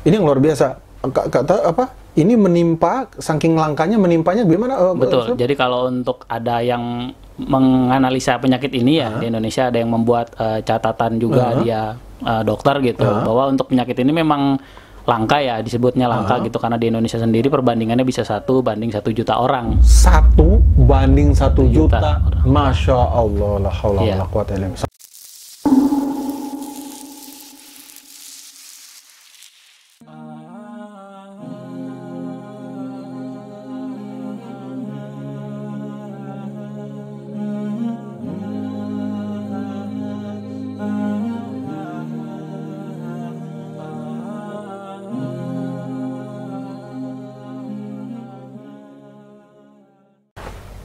Ini yang luar biasa. Kata apa? Ini menimpa, saking langkanya menimpanya gimana? Betul. Jadi kalau untuk ada yang menganalisa penyakit ini ya, di Indonesia ada yang membuat catatan juga dia dokter gitu, bahwa untuk penyakit ini memang langka ya, disebutnya langka gitu, karena di Indonesia sendiri perbandingannya bisa 1 banding 1 juta orang. 1 banding 1 juta. Masya Allah, la haula wala quwata illa billah.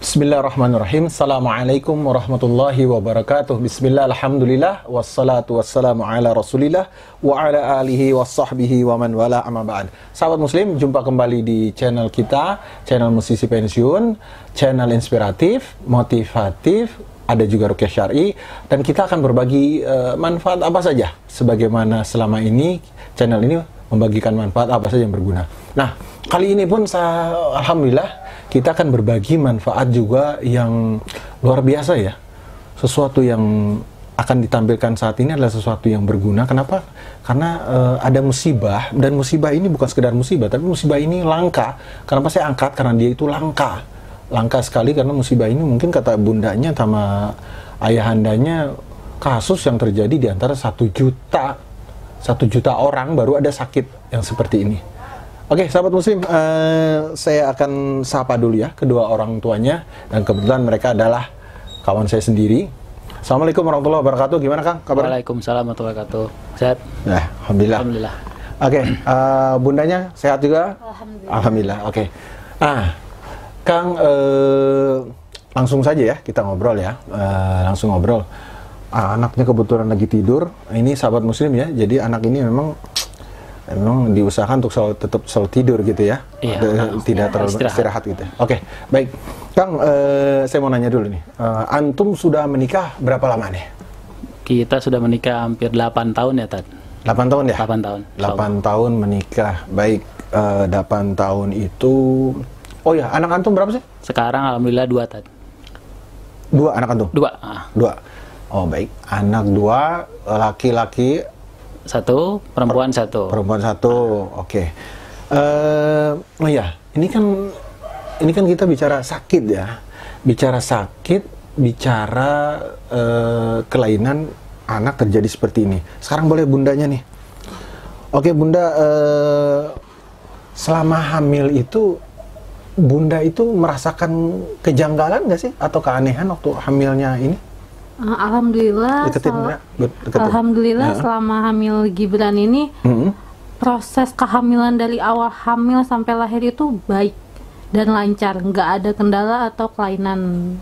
Bismillahirrahmanirrahim. Assalamualaikum warahmatullahi wabarakatuh. Bismillah, alhamdulillah, wassalatu wassalamu ala rasulillah wa ala alihi wassahbihi wa man wala amma ba'd. Sahabat muslim, jumpa kembali di channel kita, channel Musisi Pensiun, channel inspiratif, motivatif, ada juga ruqyah syar'i, dan kita akan berbagi manfaat apa saja, sebagaimana selama ini channel ini membagikan manfaat apa saja yang berguna. Nah, kali ini pun alhamdulillah kita akan berbagi manfaat juga yang luar biasa ya. Sesuatu yang akan ditampilkan saat ini adalah sesuatu yang berguna. Kenapa? Karena ada musibah, dan musibah ini bukan sekedar musibah, tapi musibah ini langka. Kenapa saya angkat? Karena dia itu langka. Langka sekali karena musibah ini mungkin kata bundanya sama ayahandanya, kasus yang terjadi di antara 1 juta orang baru ada sakit yang seperti ini. Oke, sahabat muslim, saya akan sapa dulu ya kedua orang tuanya, dan kebetulan mereka adalah kawan saya sendiri. Assalamualaikum warahmatullahi wabarakatuh. Gimana Kang kabar? Waalaikumsalam warahmatullahi wabarakatuh. Sehat? Nah, alhamdulillah. Alhamdulillah. Oke, bundanya sehat juga? Alhamdulillah. Alhamdulillah. Oke. Kang, langsung saja ya kita ngobrol ya. Langsung ngobrol. Anaknya kebetulan lagi tidur. Ini sahabat muslim ya. Jadi anak ini memang diusahakan untuk tetap selalu tidur gitu ya, tidak terlalu istirahat gitu. Oke, baik, Kang, saya mau nanya dulu nih, antum sudah menikah berapa lama nih? Kita sudah menikah hampir 8 tahun ya, Tad. 8 tahun ya? 8 tahun. 8 tahun menikah, baik. 8 tahun itu, oh ya, anak antum berapa sih? Sekarang alhamdulillah 2, Tad. 2 anak antum? 2. 2. Oh baik, anak 2, laki-laki 1, perempuan 1. Perempuan 1, oke. Oh ya, ini kan kita bicara sakit ya, bicara sakit, bicara kelainan anak terjadi seperti ini. Sekarang boleh bundanya nih. Oke bunda, selama hamil itu bunda itu merasakan kejanggalan nggak sih atau keanehan waktu hamilnya ini? Alhamdulillah, alhamdulillah selama hamil Gibran ini proses kehamilan dari awal hamil sampai lahir itu baik dan lancar, nggak ada kendala atau kelainan.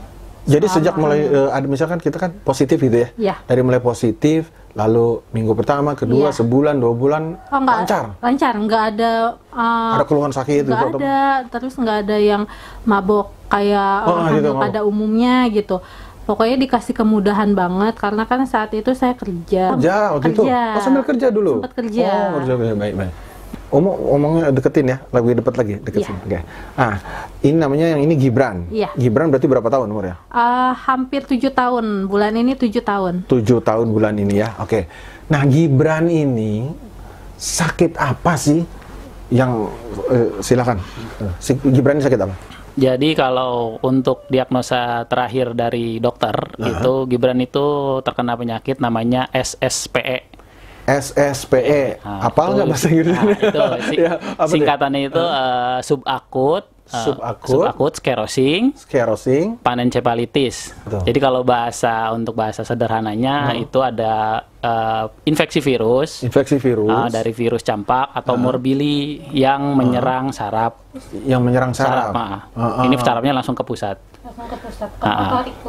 Jadi sejak mulai ada misalkan kita kan positif gitu ya, dari mulai positif, lalu minggu pertama, kedua, sebulan, 2 bulan, lancar, nggak ada keluhan sakit, nggak gitu, ada, terus nggak ada yang mabok kayak orang hamil pada umumnya gitu. Pokoknya dikasih kemudahan banget, karena kan saat itu saya kerja. Waktu itu? Oh, sambil kerja dulu? Sempat kerja. Oh, kerja, baik. Omongnya deketin ya, lebih dekat lagi, deketin. Oke. Ini namanya yang ini Gibran. Iya. Gibran berarti berapa tahun umurnya? Hampir 7 tahun, bulan ini 7 tahun. 7 tahun bulan ini ya, oke. Nah, Gibran ini sakit apa sih? Yang, silakan. Gibran ini sakit apa? Jadi kalau untuk diagnosa terakhir dari dokter, itu Gibran itu terkena penyakit namanya SSPE. SSPE, apal nggak bahasa Inggrisnya? Singkatannya itu subakut sclerosing panencefalitis. Jadi kalau untuk bahasa sederhananya itu ada infeksi virus dari virus campak atau morbili yang menyerang saraf. Ini sarafnya langsung ke pusat.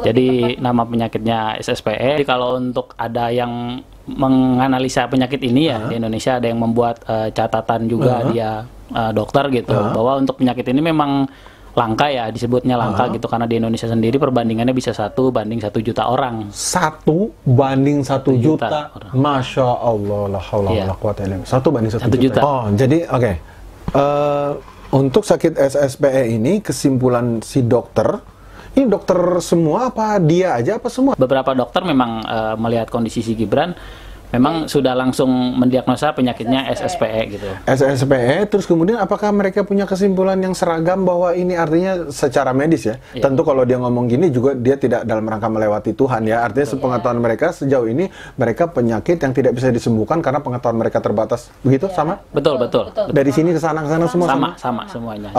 Jadi nama penyakitnya SSPE. Jadi kalau untuk ada yang menganalisa penyakit ini ya, di Indonesia ada yang membuat catatan juga dia dokter gitu, bahwa untuk penyakit ini memang langka ya, disebutnya langka gitu, karena di Indonesia sendiri perbandingannya bisa 1 banding 1 juta orang. 1 banding 1 juta. Masya Allah, la haula wala quwata illa billah. 1 banding 1 juta. Oh, jadi oke. Untuk sakit SSPE ini, kesimpulan si dokter, ini dokter semua apa dia aja apa semua? Beberapa dokter memang melihat kondisi si Gibran, memang sudah langsung mendiagnosa penyakitnya SSPE gitu. SSPE, terus kemudian apakah mereka punya kesimpulan yang seragam bahwa ini artinya secara medis ya? Tentu kalau dia ngomong gini juga dia tidak dalam rangka melewati Tuhan ya. Artinya sepengetahuan mereka sejauh ini mereka penyakit yang tidak bisa disembuhkan karena pengetahuan mereka terbatas. Begitu sama? Betul. Dari sini ke sana semua sama semuanya.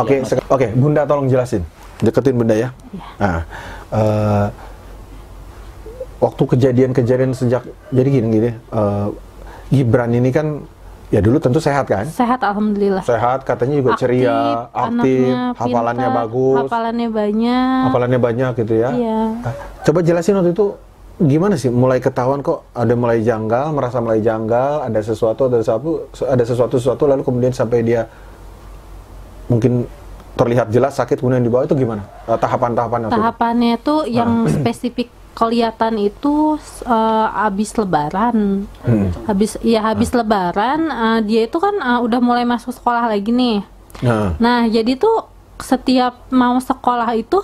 Oke, Bunda tolong jelasin. Deketin Bunda ya. Nah, waktu kejadian-kejadian sejak jadi gini, Gibran ini kan ya dulu tentu sehat kan? Sehat, alhamdulillah. Sehat, katanya juga ceria, aktif, hafalannya pintar, bagus, hafalannya banyak gitu ya. Iya. Coba jelasin waktu itu gimana sih mulai ketahuan kok ada mulai janggal, merasa mulai janggal, ada sesuatu lalu kemudian sampai dia mungkin terlihat jelas sakit kemudian dibawa, itu gimana tahapannya itu yang spesifik kelihatan itu habis Lebaran. Habis Lebaran dia itu kan udah mulai masuk sekolah lagi nih. Nah, jadi tuh setiap mau sekolah itu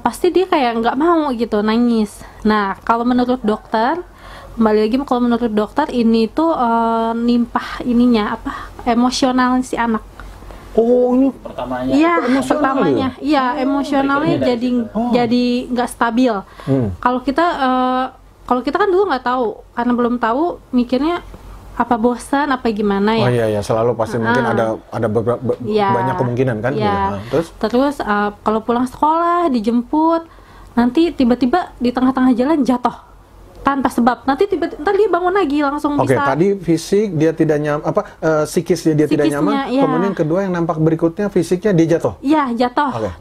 pasti dia kayak nggak mau gitu, nangis. Nah, kalau menurut dokter, kalau menurut dokter ini tuh nimpah emosional si anak. Oh, ini pertamanya. Iya, pertamanya. Iya, emosionalnya jadi nggak stabil. Kalau kita kan dulu nggak tahu, karena belum tahu, mikirnya apa bosan apa gimana ya. Oh iya, selalu pasti mungkin ada banyak kemungkinan kan. Iya. Terus kalau pulang sekolah dijemput, nanti tiba-tiba di tengah-tengah jalan jatuh tanpa sebab, nanti ntar dia bangun lagi langsung bisa. Oke, tadi fisik dia tidak nyaman, psikisnya dia tidak nyaman. Iya. Kemudian kedua yang nampak berikutnya fisiknya dia jatuh. Iya, jatuh. Okay.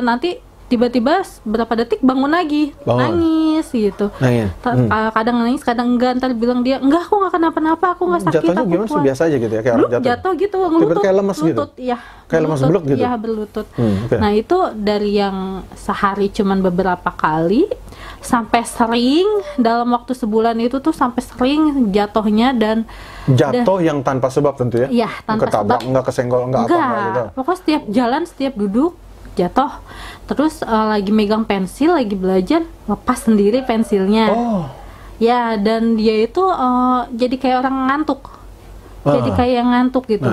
Nanti tiba-tiba berapa detik bangun lagi, nangis gitu. Kadang nangis, kadang enggak. Ntar bilang dia, enggak, aku nggak kenapa-napa, aku nggak sakit. Jatuhnya gimana sih, biasa aja gitu ya, kayak orang jatuh gitu, ngelutut, kayak lemes gitu. Iya, kayak lemes beluk gitu. Iya, berlutut. Nah, itu dari yang sehari cuman beberapa kali sampai sering dalam waktu sebulan itu tuh sampai sering jatuhnya dan yang tanpa sebab tentu ya. Iya, tanpa ketabrak, sebab. Enggak kesenggol, enggak apa gitu. Pokoknya setiap jalan, setiap duduk jatuh. Terus lagi megang pensil, lagi belajar, lepas sendiri pensilnya. Ya, dan dia itu jadi kayak orang ngantuk. Jadi kayak ngantuk gitu.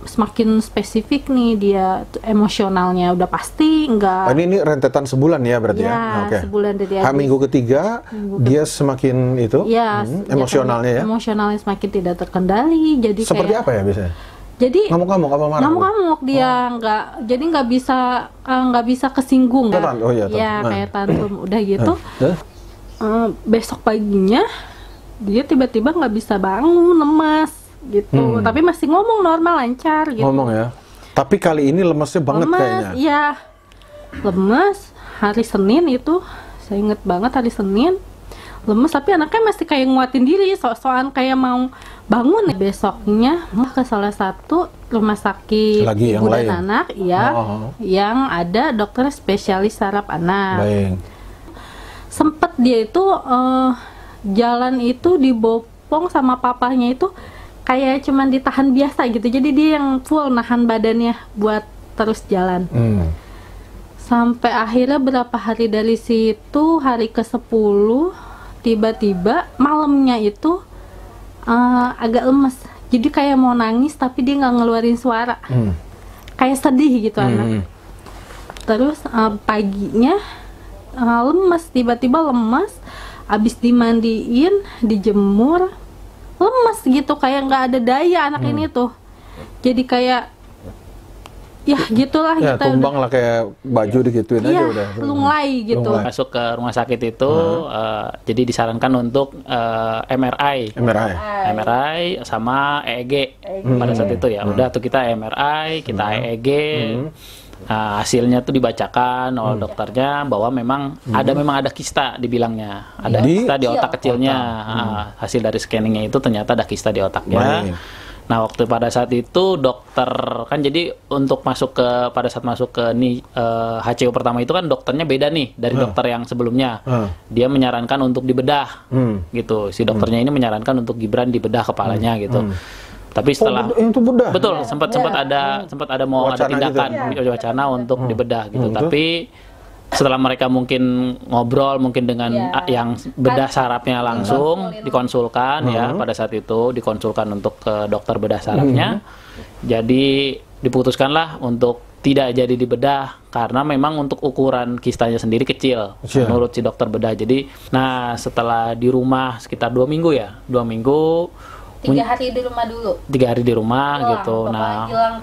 Semakin spesifik nih dia emosionalnya, udah pasti enggak. Ini rentetan sebulan ya berarti ya? Okay. Sebulan dari minggu ketiga dia semakin itu emosionalnya emosionalnya semakin tidak terkendali. Jadi seperti apa ya biasanya? Jadi ngamuk-ngamuk apa marah? Ngamuk-ngamuk dia jadi nggak bisa kesinggung. Kayak tantrum udah gitu. Besok paginya dia tiba-tiba nggak bisa bangun, lemas gitu, tapi masih ngomong normal, lancar gitu. Ngomong ya, tapi kali ini lemesnya banget kayaknya. Iya, lemes. Hari Senin itu saya inget banget, hari Senin lemes, tapi anaknya masih kayak nguatin diri, soal kayak mau bangun. Besoknya ke salah satu rumah sakit ibu dan anak yang ada dokter spesialis saraf anak. Sempet dia itu jalan itu dibopong sama papahnya itu kayak cuman ditahan biasa gitu, jadi dia yang full nahan badannya buat terus jalan. Sampai akhirnya berapa hari dari situ, hari ke-10 tiba-tiba malamnya itu agak lemes, jadi kayak mau nangis tapi dia nggak ngeluarin suara, kayak sedih gitu anak. Terus paginya lemes, tiba-tiba lemes, abis dimandiin, dijemur, lemes gitu, kayak nggak ada daya anak ini tuh. Jadi kayak ya gitulah, ya, kita tumbang lah, kayak baju digituin aja udah lunglai gitu. Masuk ke rumah sakit itu jadi disarankan untuk MRI sama EEG pada saat itu ya. Udah tuh kita MRI, kita EEG. Hasilnya tuh dibacakan oleh dokternya bahwa memang ada kista, dibilangnya ada kista di otak kecilnya. Hasil dari scanningnya itu ternyata ada kista di otaknya. Nah, waktu pada saat itu dokter kan, jadi untuk masuk ke pada saat masuk ke HCU pertama itu kan dokternya beda nih dari dokter yang sebelumnya. Dia menyarankan untuk dibedah, gitu. Si dokternya ini menyarankan untuk Gibran dibedah kepalanya gitu. Tapi setelah itu bedah. Betul, sempat ada mau ada tindakan gitu, wacana untuk dibedah gitu. Tapi setelah mereka mungkin ngobrol mungkin dengan yang bedah sarafnya langsung dikonsulkan ya, pada saat itu dikonsulkan untuk ke dokter bedah sarafnya. Jadi diputuskanlah untuk tidak jadi dibedah karena memang untuk ukuran kistanya sendiri kecil menurut si dokter bedah. Jadi nah setelah di rumah sekitar 2 minggu ya, 2 minggu 3 hari di rumah dulu. 3 hari di rumah gitu. Nah, hilang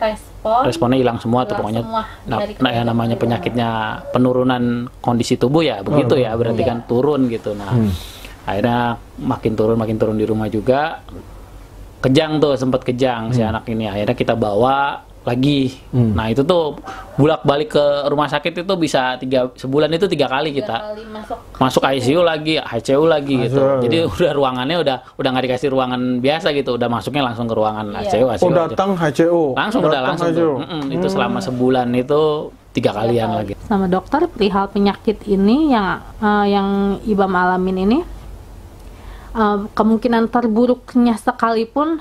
responnya hilang semua tuh pokoknya. Nah, ya namanya penyakitnya penurunan kondisi tubuh ya, begitu ya, berarti kan turun gitu. Nah, akhirnya makin turun di rumah juga. Kejang tuh, sempat kejang si anak ini. Akhirnya kita bawa lagi. Nah, itu tuh bolak-balik ke rumah sakit itu bisa sebulan itu 3 kali kita. 3 kali masuk ICU lagi, HCU lagi gitu. Jadi udah ruangannya udah nggak dikasih ruangan biasa gitu, udah masuknya langsung ke ruangan HCU. Oh, datang HCU. Langsung tuh. Itu selama sebulan itu 3 kalian lagi. Sama dokter perihal penyakit ini yang Ibam alamin ini, kemungkinan terburuknya sekalipun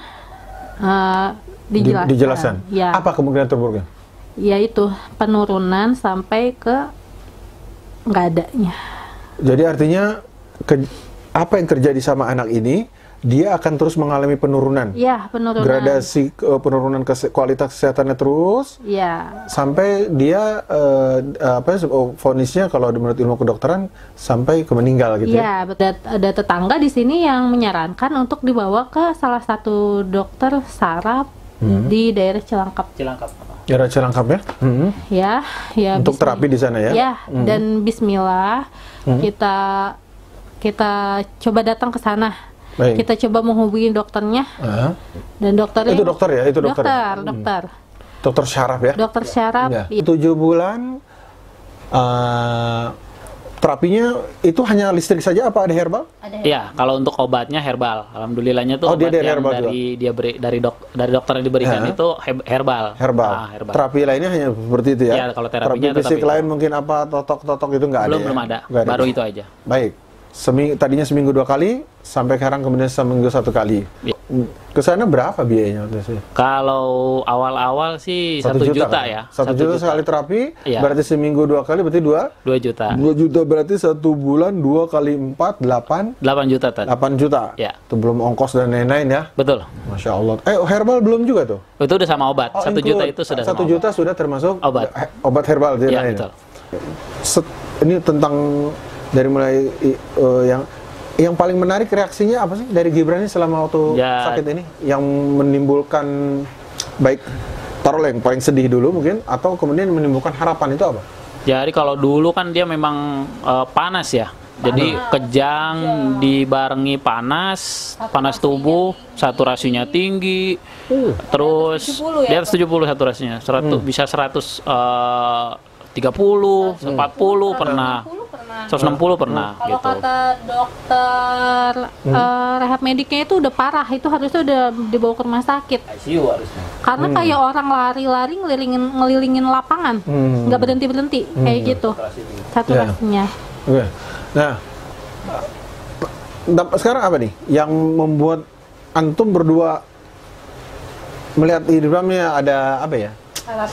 dijelaskan. Ya. Apa kemungkinan terburuknya? Yaitu penurunan sampai ke nggak adanya. Jadi artinya apa yang terjadi sama anak ini, dia akan terus mengalami penurunan. Iya, penurunan. Gradasi penurunan kualitas kesehatannya terus. Iya. Sampai dia vonisnya kalau menurut ilmu kedokteran sampai ke meninggal gitu. Iya, ada tetangga di sini yang menyarankan untuk dibawa ke salah satu dokter saraf di daerah Cilangkap. Daerah Cilangkap ya? Ya. Untuk terapi di sana ya? Ya, dan Bismillah kita coba datang ke sana. Baik. Kita coba menghubungi dokternya. Dan dokternya itu dokter ya? Itu dokter. Dokter. Dokter syaraf ya? Dokter syaraf. Ya. 7 bulan terapinya itu hanya listrik saja apa ada herbal? Iya, kalau untuk obatnya herbal. Alhamdulillahnya tuh obat yang dari dokter yang diberikan itu herbal. Herbal. Terapi lainnya hanya seperti itu ya? Iya, kalau terapinya terapi fisik lain mungkin apa totok-totok itu nggak ada. Belum ada. Baru itu aja. Baik. Tadinya seminggu 2 kali, sampai sekarang kemudian seminggu 1 kali. Ya. Kesana berapa biayanya? Kalau awal-awal sih 1 juta ya. 1 juta sekali terapi, ya. Berarti seminggu 2 kali, berarti 2 juta. 2 juta berarti 1 bulan 2 kali 4, 8 juta tadi. 8 juta? Ya. Itu belum ongkos dan lain-lain ya? Betul. Masya Allah. Herbal belum juga tuh? Itu udah sama obat. 1 juta itu sudah 1 juta sudah termasuk obat herbal dan lain. Betul. Ini tentang dari mulai yang paling menarik reaksinya apa sih dari Gibran ini selama waktu sakit ini yang menimbulkan baik taruh yang paling sedih dulu mungkin atau kemudian menimbulkan harapan itu apa? Jadi kalau dulu kan dia memang panas ya. Jadi kejang dibarengi panas tubuh, saturasinya tinggi. Terus di atas 70 saturasinya. Bisa 130, 40 pernah. 160 pernah. Kalau gitu. kata dokter rehab mediknya itu udah parah, itu harusnya udah dibawa ke rumah sakit. ICU harusnya. Karena kayak orang lari-lari ngelilingin lapangan, nggak berhenti kayak gitu saturasinya. Oke. Nah, sekarang apa nih yang membuat antum berdua melihat hidupnya ada apa ya?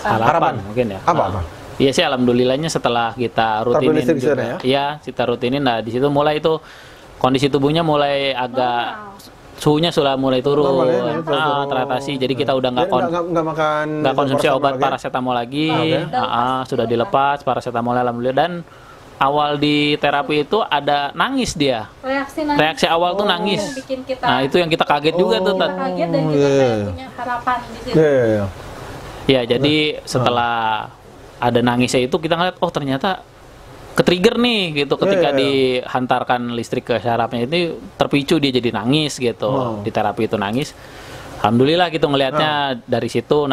Harapan mungkin ya. Apa? Iya sih, alhamdulillahnya setelah kita rutinin juga. Iya, kita rutinin. Nah, di situ mulai itu kondisi tubuhnya mulai agak suhunya sudah mulai turun, teratasi. Jadi kita udah nggak konsumsi obat paracetamol lagi. Sudah dilepas paracetamol alhamdulillah. Dan awal di terapi itu ada nangis dia. Reaksi awal tuh nangis. Nah, itu yang kita kaget juga tuh. Kita kaget dan kita punya harapan di situ. Ya, jadi setelah ada nangisnya itu kita ngeliat, oh ternyata ke-trigger nih gitu ketika dihantarkan listrik ke syarafnya itu terpicu dia jadi nangis gitu. Di terapi itu nangis. Alhamdulillah gitu ngelihatnya dari situ.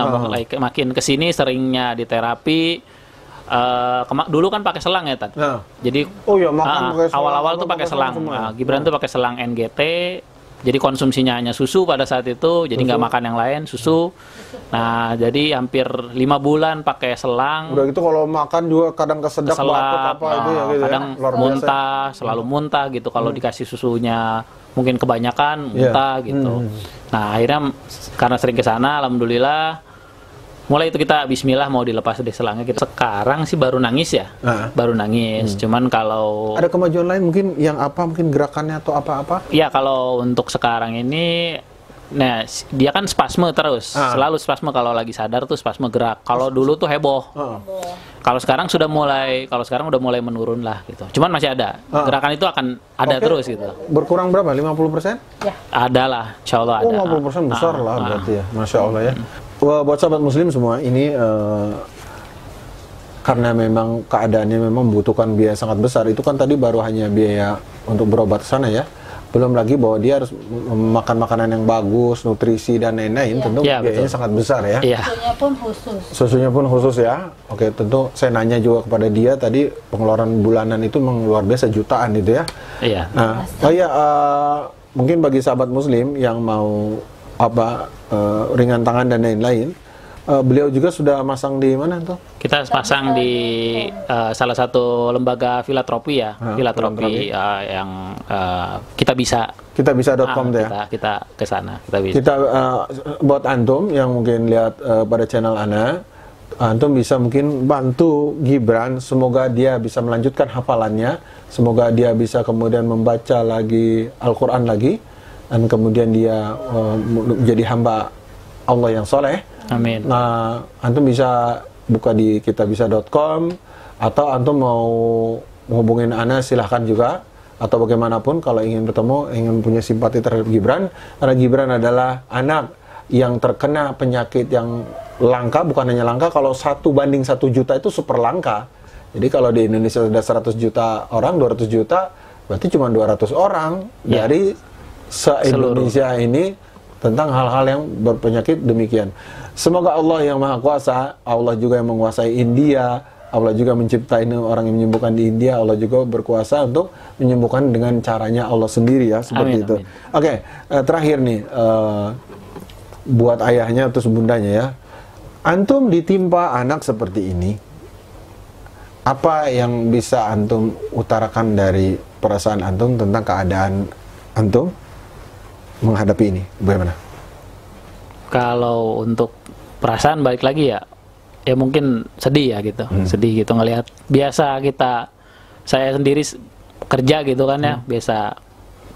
Makin kesini seringnya di terapi. Dulu kan pakai selang ya Tad. Jadi awal-awal tuh pakai selang. Gibran tuh pakai selang NGT. Jadi konsumsinya hanya susu pada saat itu, jadi nggak makan yang lain, susu. Nah, jadi hampir 5 bulan pakai selang. Udah gitu kalau makan juga kadang kesedak batuk apa itu ya gitu kadang ya. Luar biasa. muntah, selalu muntah gitu. Kalau dikasih susunya mungkin kebanyakan muntah gitu. Nah, akhirnya karena sering ke sana, alhamdulillah mulai itu kita bismillah mau dilepas deh selangnya. Sekarang sih baru nangis ya. Baru nangis. Cuman kalau ada kemajuan lain mungkin yang apa, mungkin gerakannya atau apa-apa? ya kalau untuk sekarang ini, nah dia kan spasme terus, selalu spasme kalau lagi sadar tuh spasme gerak. Kalau dulu tuh heboh. Kalau sekarang udah mulai menurun lah gitu. Cuman masih ada. Gerakan itu akan ada terus gitu. Berkurang berapa? 50%? Ya. Ada lah, insya Allah ada. 50% besar lah berarti ya. Masya Allah ya. Wah, buat sahabat muslim semua, ini karena memang keadaannya memang membutuhkan biaya sangat besar. Itu kan tadi baru hanya biaya untuk berobat ke sana ya. Belum lagi bahwa dia harus makan makanan yang bagus, nutrisi dan lain-lain, tentu biayanya sangat besar ya. Susunya pun khusus. Susunya pun khusus ya. Oke, tentu saya nanya juga kepada dia tadi, pengeluaran bulanan itu memang luar biasa, jutaan itu ya. Iya. Nah, mungkin bagi sahabat muslim yang mau ringan tangan dan lain-lain, beliau juga sudah masang di mana tuh? Kita pasang di salah satu lembaga filantropi ya, filantropi yang kita bisa.com ya. Kita ke sana, kita bisa. Kita buat antum yang mungkin lihat pada channel Ana, antum bisa mungkin bantu Gibran, semoga dia bisa melanjutkan hafalannya, semoga dia bisa kemudian membaca lagi Al-Qur'an lagi, dan kemudian dia menjadi hamba Allah yang soleh. Amin. Nah, antum bisa buka di kitabisa.com, atau antum mau menghubungin Ana silahkan juga, atau bagaimanapun kalau ingin bertemu, ingin punya simpati terhadap Gibran, karena Gibran adalah anak yang terkena penyakit yang langka. Bukan hanya langka, kalau 1 banding 1 juta itu super langka. Jadi kalau di Indonesia ada 100 juta orang, 200 juta, berarti cuma 200 orang dari se-Indonesia ini tentang hal-hal yang berpenyakit demikian. Semoga Allah yang Maha Kuasa, Allah juga yang menguasai India, Allah juga menciptai orang yang menyembuhkan di India, Allah juga berkuasa untuk menyembuhkan dengan caranya Allah sendiri ya, seperti itu. Oke, terakhir nih, buat ayahnya atau bundanya ya, antum ditimpa anak seperti ini, apa yang bisa antum utarakan dari perasaan antum tentang keadaan antum menghadapi ini, bagaimana? Kalau untuk perasaan balik lagi ya mungkin sedih ya gitu, sedih gitu ngelihat biasa saya sendiri kerja gitu kan ya, biasa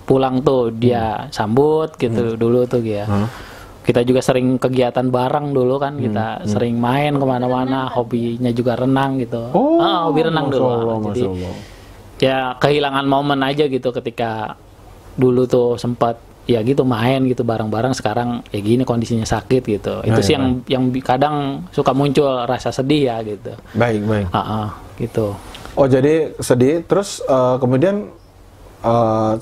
pulang tuh dia sambut gitu dulu tuh ya. Kita juga sering kegiatan bareng dulu kan, kita sering main kemana-mana, hobinya juga renang gitu. Hobi renang dulu. Jadi ya kehilangan momen aja gitu ketika dulu tuh sempat ya gitu main gitu bareng-bareng, sekarang ya gini kondisinya sakit gitu. Itu sih yang kadang suka muncul rasa sedih ya gitu. Baik. Gitu. Oh, jadi sedih terus kemudian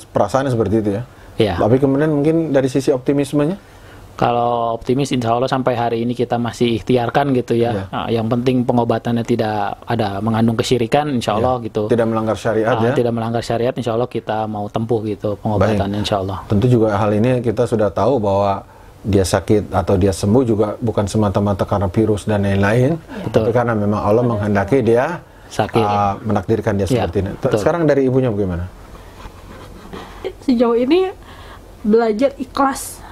perasaannya seperti itu ya. Iya. Tapi kemudian mungkin dari sisi optimismenya? Kalau optimis, insya Allah sampai hari ini kita masih ikhtiarkan gitu ya. Yang penting pengobatannya tidak ada mengandung kesyirikan, insya Allah gitu. Tidak melanggar syariat ya. Tidak melanggar syariat, insya Allah kita mau tempuh gitu pengobatannya, insya Allah. Tentu juga hal ini kita sudah tahu bahwa dia sakit atau dia sembuh juga bukan semata-mata karena virus dan lain-lain, tapi karena memang Allah menghendaki dia sakit, menakdirkan dia seperti ini. Sekarang dari ibunya bagaimana? Sejauh ini belajar ikhlas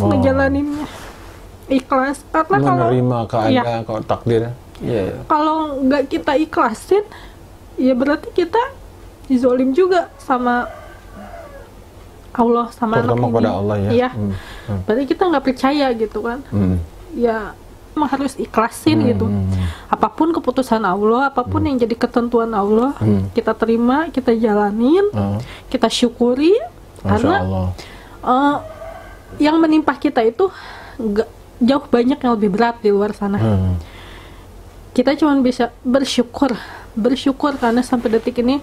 ngejalaninnya, ikhlas karena menerima keadaan, kalau takdir. Kalau nggak kita ikhlasin, ya berarti kita dizolim juga sama Allah, sama anak ini. Pada Allah ya. Berarti kita nggak percaya gitu kan. Ya emang harus ikhlasin gitu. Apapun keputusan Allah, apapun yang jadi ketentuan Allah, kita terima, kita jalanin, kita syukuri. Karena yang menimpa kita itu jauh banyak yang lebih berat di luar sana. Kita cuma bisa bersyukur karena sampai detik ini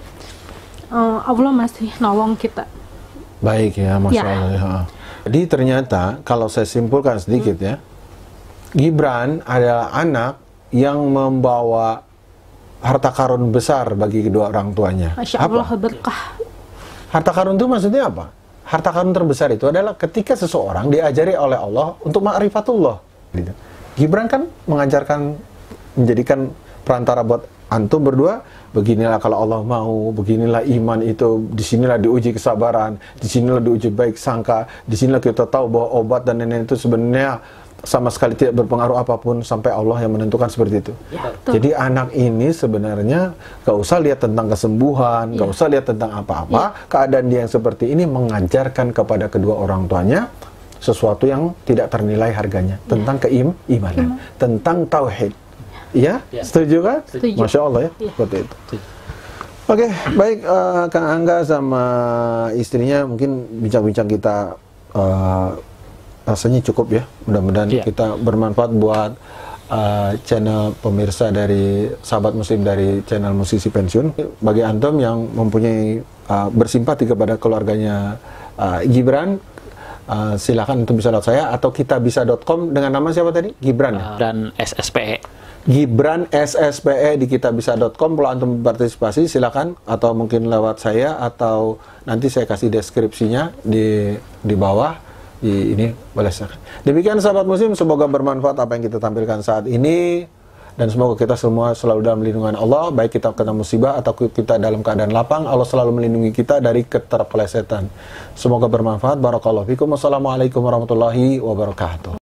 Allah masih nolong kita. Baik ya, Masya Allah ya. Jadi ternyata kalau saya simpulkan sedikit ya, Gibran adalah anak yang membawa harta karun besar bagi kedua orang tuanya. Masya Allah, berkah. Harta karun itu maksudnya apa? harta karun terbesar itu adalah ketika seseorang diajari oleh Allah untuk ma'rifatullah. Gitu. Gibran kan mengajarkan, menjadikan perantara buat antum berdua. Beginilah kalau Allah mau, beginilah iman itu, disinilah diuji kesabaran, disinilah diuji baik sangka, disinilah kita tahu bahwa obat dan lain-lain itu sebenarnya sama sekali tidak berpengaruh apapun sampai Allah yang menentukan seperti itu. Ya, jadi anak ini sebenarnya gak usah lihat tentang kesembuhan, gak usah lihat tentang apa-apa, keadaan dia yang seperti ini mengajarkan kepada kedua orang tuanya sesuatu yang tidak ternilai harganya, tentang keimanan, tentang tauhid. Iya? Setuju kan? Setuju. Masya Allah ya, seperti itu. Oke, baik, Kang Angga sama istrinya mungkin bincang-bincang kita rasanya cukup ya. Mudah-mudahan kita bermanfaat buat channel pemirsa dari sahabat muslim dari channel Musisi Pensiun. Bagi antum yang mempunyai bersimpati kepada keluarganya Gibran, silakan untuk bisa lewat saya atau kitabisa.com dengan nama siapa tadi? Gibran ya? Dan SSPE. Gibran SSPE di kitabisa.com. Kalau antum partisipasi silakan, atau mungkin lewat saya, atau nanti saya kasih deskripsinya di bawah ini, boleh silakan. Demikian sahabat muslim, semoga bermanfaat apa yang kita tampilkan saat ini, dan semoga kita semua selalu dalam lindungan Allah, baik kita kena musibah atau kita dalam keadaan lapang. Allah selalu melindungi kita dari keterpelesetan. Semoga bermanfaat. Barakallahu fikum. Wassalamualaikum warahmatullahi wabarakatuh.